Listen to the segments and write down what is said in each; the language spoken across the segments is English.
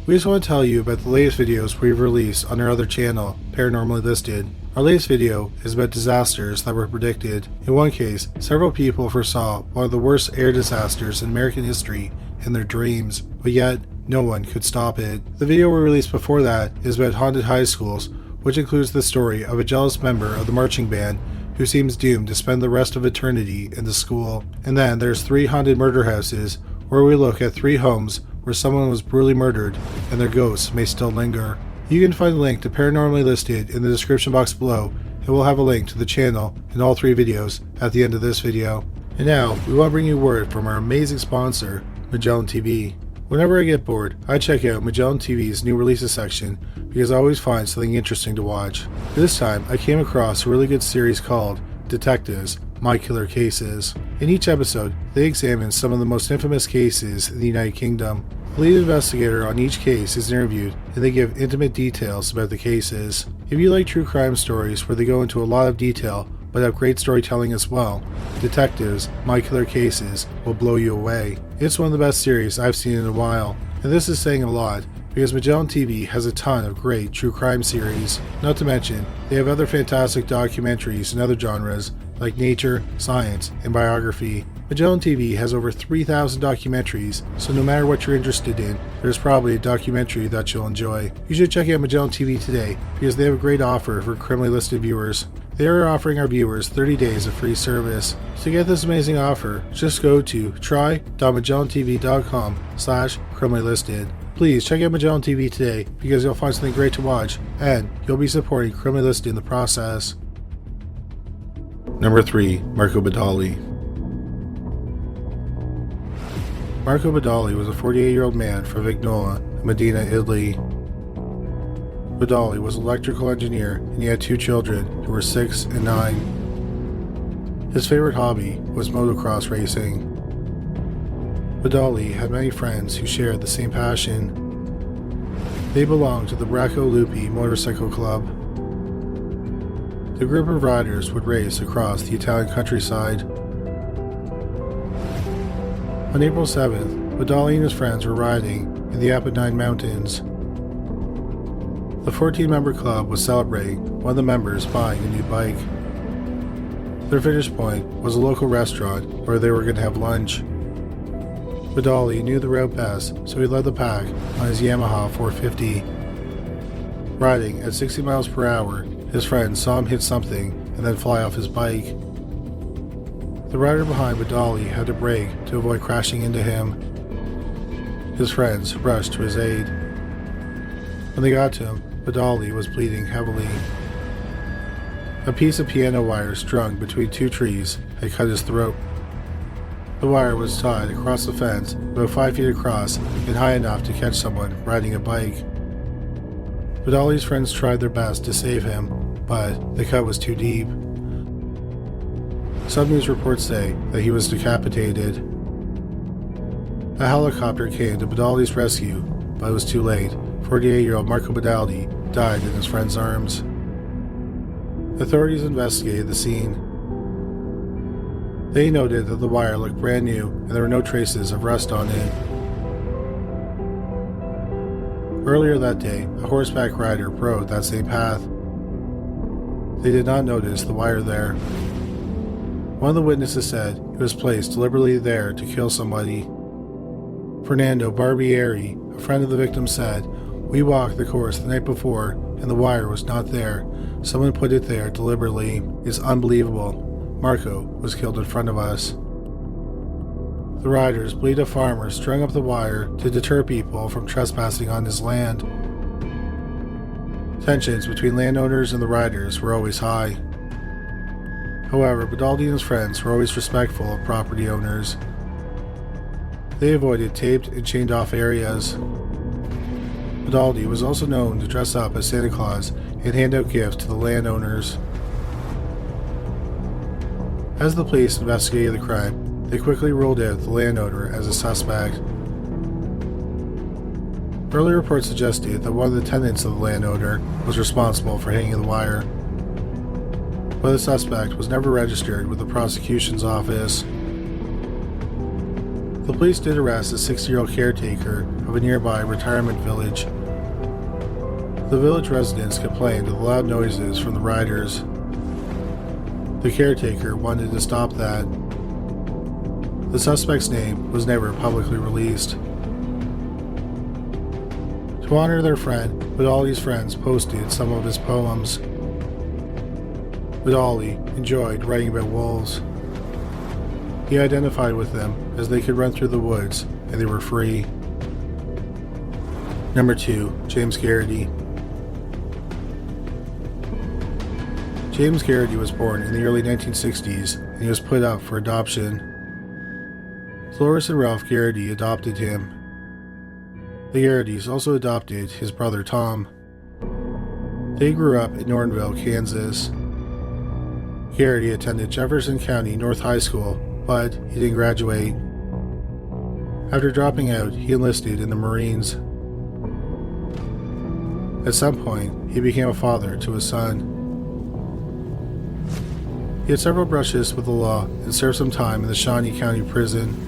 We just want to tell you about the latest videos we've released on our other channel, Paranormally Listed. Our latest video is about disasters that were predicted. In one case, several people foresaw one of the worst air disasters in American history in their dreams, but yet no one could stop it. The video we released before that is about haunted high schools, which includes the story of a jealous member of the marching band who seems doomed to spend the rest of eternity in the school. And then there's 3 haunted murder houses, where we look at 3 homes where someone was brutally murdered and their ghosts may still linger. You can find a link to Paranormally Listed in the description box below, and we'll have a link to the channel in all 3 videos at the end of this video. And now, we want to bring you word from our amazing sponsor, Magellan TV. Whenever I get bored, I check out Magellan TV's new releases section because I always find something interesting to watch. This time, I came across a really good series called Detectives, My Killer Cases. In each episode, they examine some of the most infamous cases in the United Kingdom. The lead investigator on each case is interviewed, and they give intimate details about the cases. If you like true crime stories where they go into a lot of detail but have great storytelling as well, Detectives, My Killer Cases will blow you away. It's one of the best series I've seen in a while, and this is saying a lot because Magellan TV has a ton of great true crime series. Not to mention, they have other fantastic documentaries and other genres like nature, science, and biography. Magellan TV has over 3,000 documentaries, so no matter what you're interested in, there's probably a documentary that you'll enjoy. You should check out Magellan TV today because they have a great offer for criminally listed viewers. They are offering our viewers 30 days of free service. To get this amazing offer, just go to try.magellantv.com/criminally-listed. Please check out Magellan TV today because you'll find something great to watch and you'll be supporting Criminally Listed in the process. Number 3. Marco Badali. Marco Badali was a 48-year-old man from Vignola, Medina, Italy. Badali was an electrical engineer and he had 2 children who were 6 and 9. His favorite hobby was motocross racing. Badali had many friends who shared the same passion. They belonged to the Bracco Lupi Motorcycle Club. The group of riders would race across the Italian countryside. On April 7th, Badali and his friends were riding in the Apennine Mountains. The 14-member club was celebrating one of the members buying a new bike. Their finish point was a local restaurant where they were going to have lunch. Badali knew the route best, so he led the pack on his Yamaha 450. Riding at 60 miles per hour, his friends saw him hit something and then fly off his bike. The rider behind Badali had to brake to avoid crashing into him. His friends rushed to his aid. When they got to him, Badali was bleeding heavily. A piece of piano wire strung between 2 trees had cut his throat. The wire was tied across the fence, about 5 feet across and high enough to catch someone riding a bike. Badali's friends tried their best to save him, but the cut was too deep. Some news reports say that he was decapitated. A helicopter came to Badali's rescue, but it was too late. 48-year-old Marco Badali died in his friend's arms. Authorities investigated the scene. They noted that the wire looked brand new and there were no traces of rust on it. Earlier that day, a horseback rider rode that same path. They did not notice the wire there. One of the witnesses said it was placed deliberately there to kill somebody. Fernando Barbieri, a friend of the victim, said, "We walked the course the night before and the wire was not there. Someone put it there deliberately. It's unbelievable. Marco was killed in front of us." The riders believed a farmer strung up the wire to deter people from trespassing on his land. Tensions between landowners and the riders were always high. However, Badali and his friends were always respectful of property owners. They avoided taped and chained off areas. Badali was also known to dress up as Santa Claus and hand out gifts to the landowners. As the police investigated the crime, they quickly ruled out the landowner as a suspect. Early reports suggested that one of the tenants of the landowner was responsible for hanging the wire, but the suspect was never registered with the prosecution's office. The police did arrest a 60-year-old caretaker of a nearby retirement village. The village residents complained of the loud noises from the riders. The caretaker wanted to stop that. The suspect's name was never publicly released. To honor their friend, Vidali's friends posted some of his poems. Vidali enjoyed writing about wolves. He identified with them as they could run through the woods and they were free. Number 2. James Garrity. James Garrity was born in the early 1960s and he was put up for adoption. Dolores and Ralph Garrity adopted him. The Garritys also adopted his brother Tom. They grew up in Nortonville, Kansas. Garrity attended Jefferson County North High School, but he didn't graduate. After dropping out, he enlisted in the Marines. At some point, he became a father to his son. He had several brushes with the law and served some time in the Shawnee County Prison.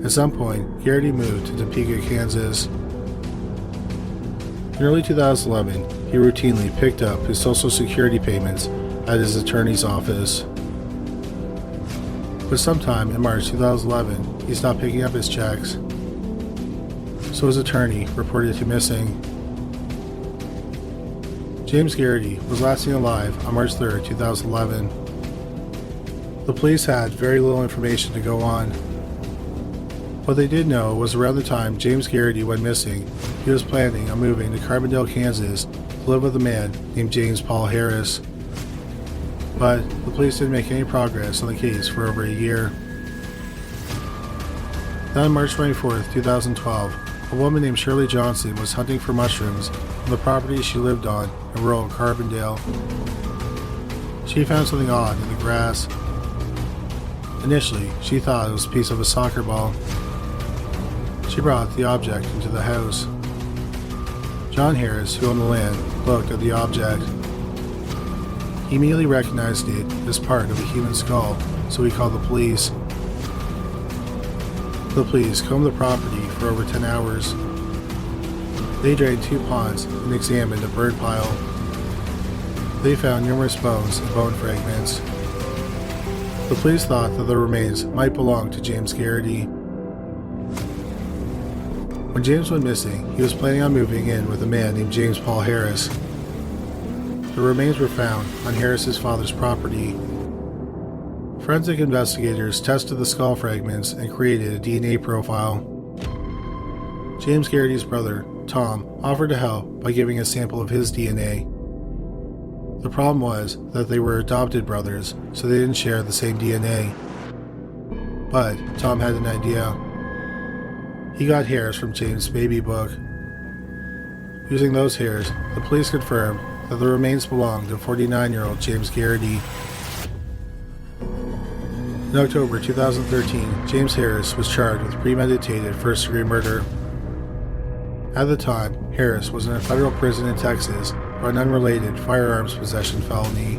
At some point, Garrity moved to Topeka, Kansas. In early 2011, he routinely picked up his Social Security payments at his attorney's office. But sometime in March 2011, he stopped picking up his checks, so his attorney reported him missing. James Garrity was last seen alive on March 3, 2011. The police had very little information to go on. What they did know was around the time James Garrity went missing, he was planning on moving to Carbondale, Kansas to live with a man named James Paul Harris. But the police didn't make any progress on the case for over a year. Then on March 24, 2012, a woman named Shirley Johnson was hunting for mushrooms on the property she lived on in rural Carbondale. She found something odd in the grass. Initially, she thought it was a piece of a soccer ball. She brought the object into the house. John Harris, who owned the land, looked at the object. He immediately recognized it as part of a human skull, so he called the police. The police combed the property for over 10 hours. They drained 2 ponds and examined a bird pile. They found numerous bones and bone fragments. The police thought that the remains might belong to James Garrity. When James went missing, he was planning on moving in with a man named James Paul Harris. The remains were found on Harris's father's property. Forensic investigators tested the skull fragments and created a DNA profile. James Garrity's brother, Tom, offered to help by giving a sample of his DNA. The problem was that they were adopted brothers, so they didn't share the same DNA. But Tom had an idea. He got hairs from James' baby book. Using those hairs, the police confirmed that the remains belonged to 49-year-old James Garrity. In October 2013, James Harris was charged with premeditated first-degree murder. At the time, Harris was in a federal prison in Texas for an unrelated firearms possession felony.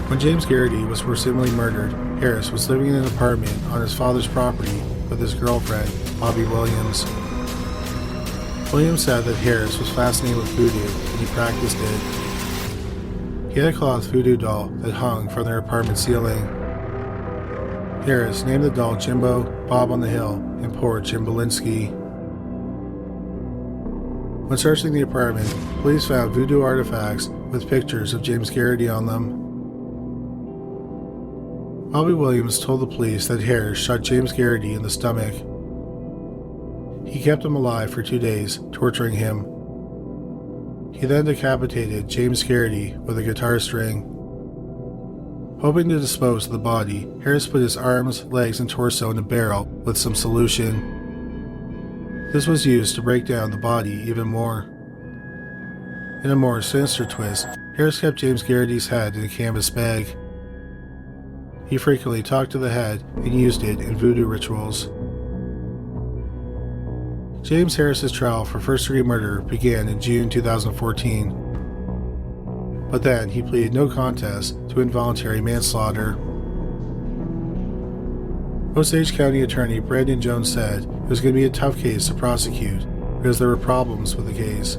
When James Garrity was presumably murdered, Harris was living in an apartment on his father's property with his girlfriend, Bobby Williams. Williams said that Harris was fascinated with voodoo and he practiced it. He had a cloth voodoo doll that hung from their apartment ceiling. Harris named the doll Jimbo, Bob on the Hill, and poor Jim Belinsky. When searching the apartment, police found voodoo artifacts with pictures of James Garrity on them. Bobby Williams told the police that Harris shot James Garrity in the stomach. He kept him alive for 2 days, torturing him. He then decapitated James Garrity with a guitar string. Hoping to dispose of the body, Harris put his arms, legs, and torso in a barrel with some solution. This was used to break down the body even more. In a more sinister twist, Harris kept James Garrity's head in a canvas bag. He frequently talked to the head and used it in voodoo rituals. James Harris's trial for first-degree murder began in June 2014, but then he pleaded no contest to involuntary manslaughter. Osage County Attorney Brandon Jones said it was going to be a tough case to prosecute because there were problems with the case.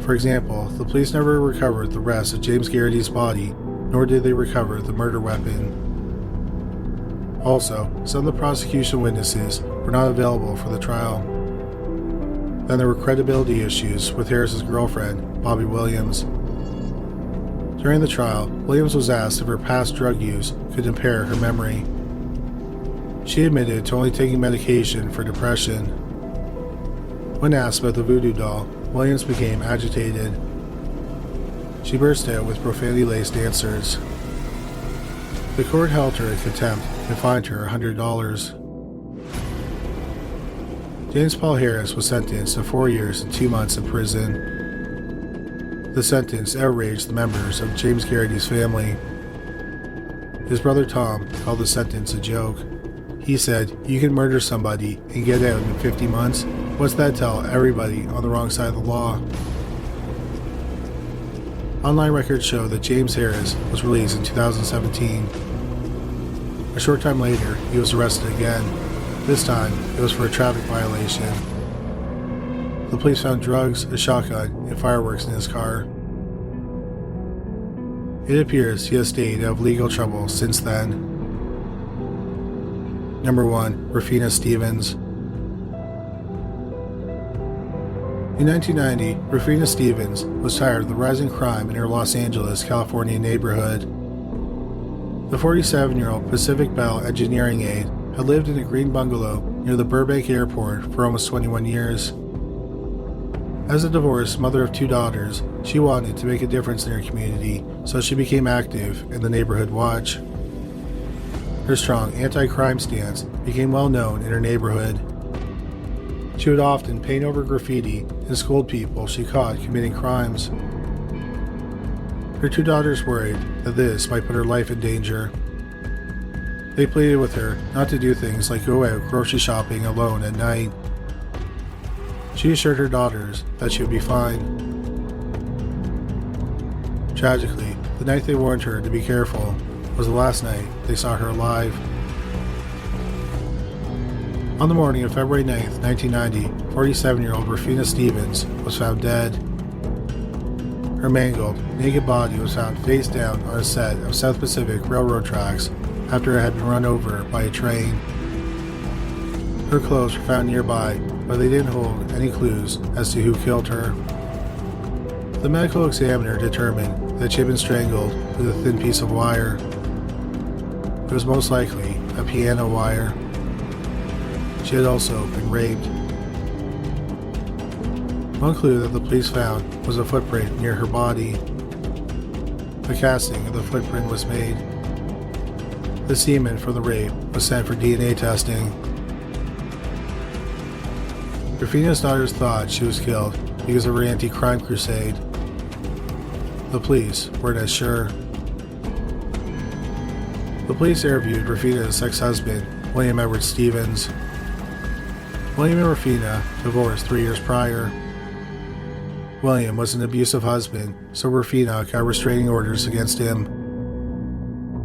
For example, the police never recovered the rest of James Garrity's body, nor did they recover the murder weapon. Also, some of the prosecution witnesses were not available for the trial. Then there were credibility issues with Harris's girlfriend, Bobby Williams. During the trial, Williams was asked if her past drug use could impair her memory. She admitted to only taking medication for depression. When asked about the voodoo doll, Williams became agitated. She burst out with profanity-laced answers. The court held her in contempt and fined her $100. James Paul Harris was sentenced to 4 years and 2 months in prison. The sentence outraged the members of James Garrity's family. His brother Tom called the sentence a joke. He said, "You can murder somebody and get out in 50 months? What's that tell everybody on the wrong side of the law?" Online records show that James Harris was released in 2017. A short time later, he was arrested again. This time, it was for a traffic violation. The police found drugs, a shotgun, and fireworks in his car. It appears he has stayed out of legal trouble since then. Number 1. Rufina Stevens. In 1990, Rufina Stevens was tired of the rising crime in her Los Angeles, California neighborhood. The 47-year-old Pacific Bell engineering aide had lived in a green bungalow near the Burbank airport for almost 21 years. As a divorced mother of 2 daughters, she wanted to make a difference in her community, so she became active in the Neighborhood Watch. Her strong anti-crime stance became well known in her neighborhood. She would often paint over graffiti and scold people she caught committing crimes. Her 2 daughters worried that this might put her life in danger. They pleaded with her not to do things like go out grocery shopping alone at night. She assured her daughters that she would be fine. Tragically, the night they warned her to be careful was the last night they saw her alive. On the morning of February 9, 1990, 47-year-old Rufina Stevens was found dead. Her mangled, naked body was found face down on a set of South Pacific Railroad tracks after it had been run over by a train. Her clothes were found nearby, but they didn't hold any clues as to who killed her. The medical examiner determined that she had been strangled with a thin piece of wire. It was most likely a piano wire. She had also been raped. One clue that the police found was a footprint near her body. A casting of the footprint was made. The semen from the rape was sent for DNA testing. Rufina's daughters thought she was killed because of her anti-crime crusade. The police weren't as sure. The police interviewed Rufina's ex-husband, William Edward Stevens. William and Rufina divorced 3 years prior. William was an abusive husband, so Rufina got restraining orders against him.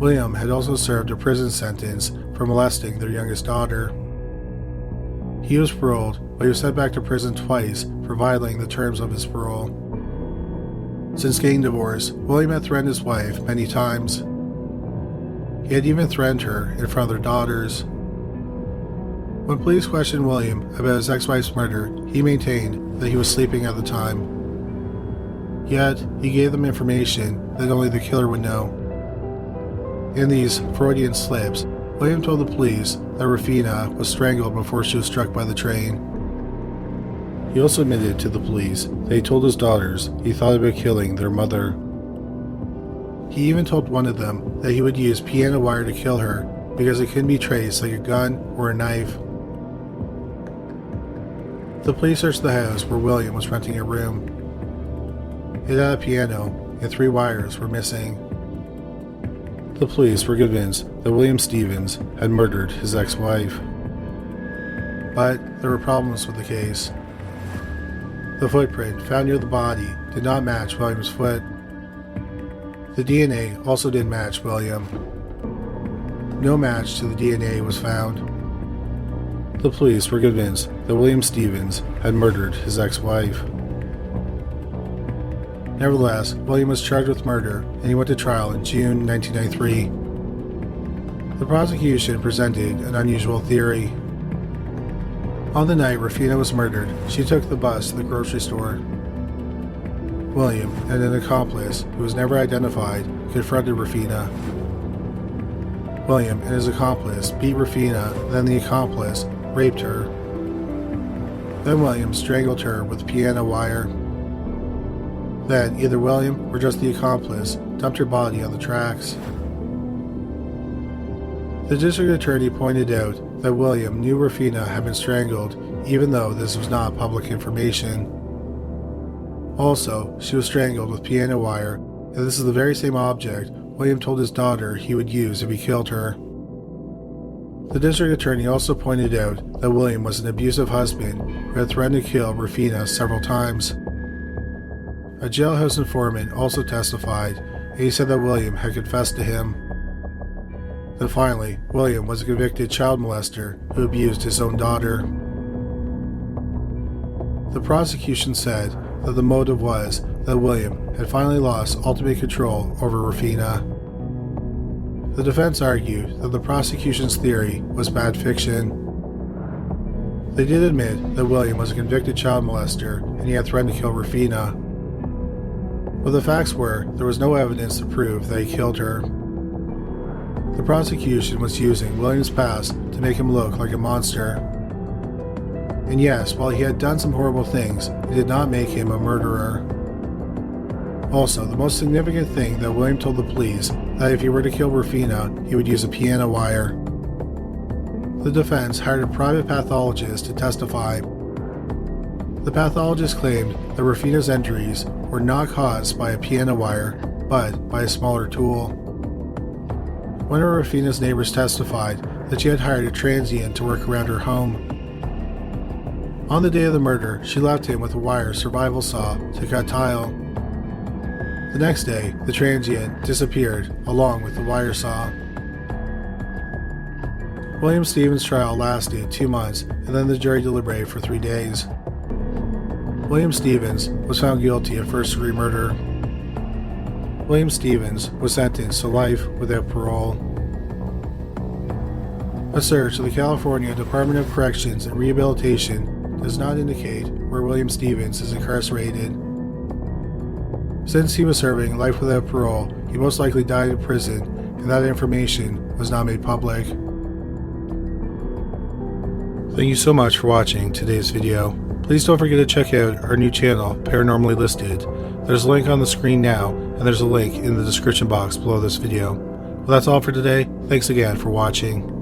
William had also served a prison sentence for molesting their youngest daughter. He was paroled, but he was sent back to prison twice for violating the terms of his parole. Since getting divorced, William had threatened his wife many times. He had even threatened her in front of their daughters. When police questioned William about his ex-wife's murder, he maintained that he was sleeping at the time. Yet, he gave them information that only the killer would know. In these Freudian slips, William told the police that Rufina was strangled before she was struck by the train. He also admitted to the police that he told his daughters he thought about killing their mother. He even told one of them that he would use piano wire to kill her because it couldn't be traced like a gun or a knife. The police searched the house where William was renting a room. It had a piano and 3 wires were missing. The police were convinced that William Stevens had murdered his ex-wife. But there were problems with the case. The footprint found near the body did not match William's foot. The DNA also didn't match William. no match to the DNA was found. The police were convinced that William Stevens had murdered his ex-wife. Nevertheless, William was charged with murder and he went to trial in June 1993. The prosecution presented an unusual theory. On the night Rufina was murdered, she took the bus to the grocery store. William and an accomplice, who was never identified, confronted Rufina. William and his accomplice beat Rufina, then the accomplice raped her. Then William strangled her with piano wire. Then either William or just the accomplice dumped her body on the tracks. The district attorney pointed out that William knew Rufina had been strangled, even though this was not public information. Also, she was strangled with piano wire, and this is the very same object William told his daughter he would use if he killed her. The district attorney also pointed out that William was an abusive husband who had threatened to kill Rufina several times. A jailhouse informant also testified, and he said that William had confessed to him. Then finally, William was a convicted child molester who abused his own daughter. The prosecution said that the motive was that William had finally lost ultimate control over Rufina. The defense argued that the prosecution's theory was bad fiction. They did admit that William was a convicted child molester and he had threatened to kill Rufina. But the facts were there was no evidence to prove that he killed her. The prosecution was using William's past to make him look like a monster. And yes, while he had done some horrible things, it did not make him a murderer. Also, the most significant thing that William told the police that if he were to kill Rufina, he would use a piano wire. The defense hired a private pathologist to testify. The pathologist claimed that Rufina's injuries were not caused by a piano wire, but by a smaller tool. One of Rufina's neighbors testified that she had hired a transient to work around her home. On the day of the murder, she left him with a wire survival saw to cut tile. The next day, the transient disappeared along with the wire saw. William Stevens' trial lasted 2 months, and then the jury deliberated for 3 days. William Stevens was found guilty of first-degree murder. William Stevens was sentenced to life without parole. A search of the California Department of Corrections and Rehabilitation does not indicate where William Stevens is incarcerated. Since he was serving life without parole, he most likely died in prison, and that information was not made public. Thank you so much for watching today's video. Please don't forget to check out our new channel, Paranormally Listed. There's a link on the screen now, and there's a link in the description box below this video. Well, that's all for today. Thanks again for watching.